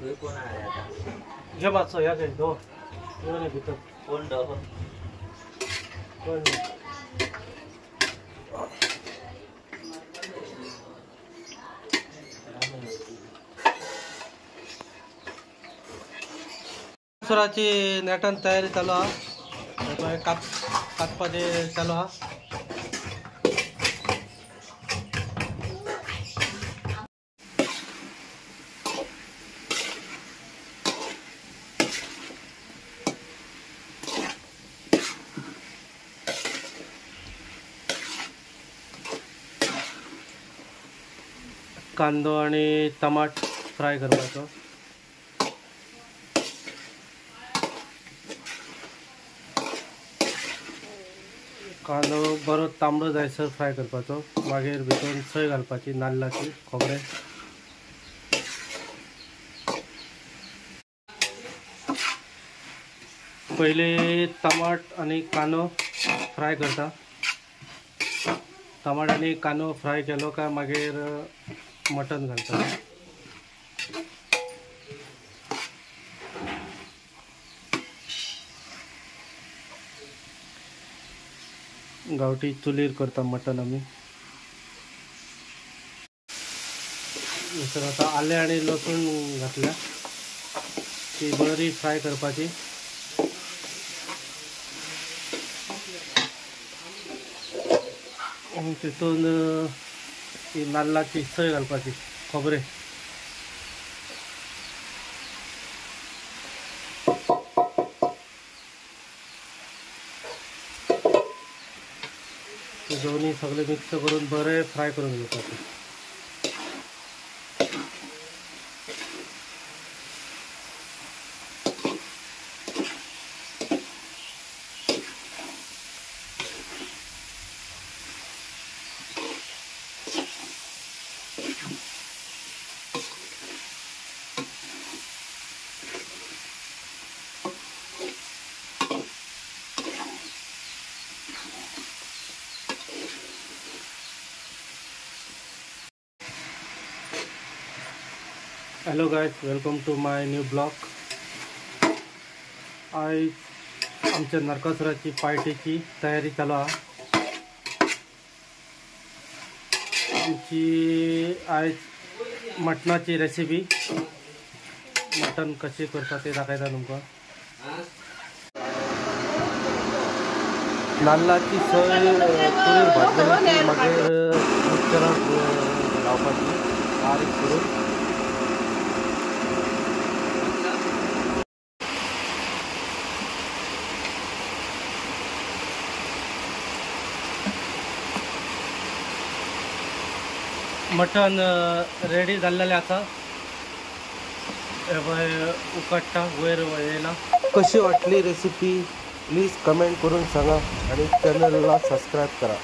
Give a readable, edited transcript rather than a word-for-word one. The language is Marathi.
घे मागचं या काही दो नाही भितर कोण सुराची नॅटन तयारी चालू हा कातपाचे चालू हा कांदो आणि टमाट फ्राय करपाचो कांदो बरो तांबडो जायसर फ्राय करपाचो मागीर भितर सोय घालपाची नाल्लाची खोबरें पहिले टमाट आणि कांदो फ्राय करता टमाट आणि कांदो फ्राय केलो काय मागीर मटन घालता गावठी चुलीर करता मटन आम्ही नंतर आता आले आणि लसूण घातल्या ती बरी फ्राय करपाची तितून ती नाल्लाची सय घालपाची खोबरें दोन्ही सगळे मिक्स करून बरे फ्राय करून घेवपाचे hello guys welcome to my new blog आज आमच्या नरकासुराची पार्टीची तयारी चालू आहे आमची आज मटणाची रेसिपी मटण कशी करता ते दाखयता तुमकां नाल्लाची सोय पुरीर भाजलेली मागीर मिक्सराक लावपाची बारीक करून मटन रेडी झालेले आता उकडटा वयर येयला कशी वाटली रेसिपी प्लीज कमेंट करून सांगा आणि चॅनलला सबस्क्राईब करा.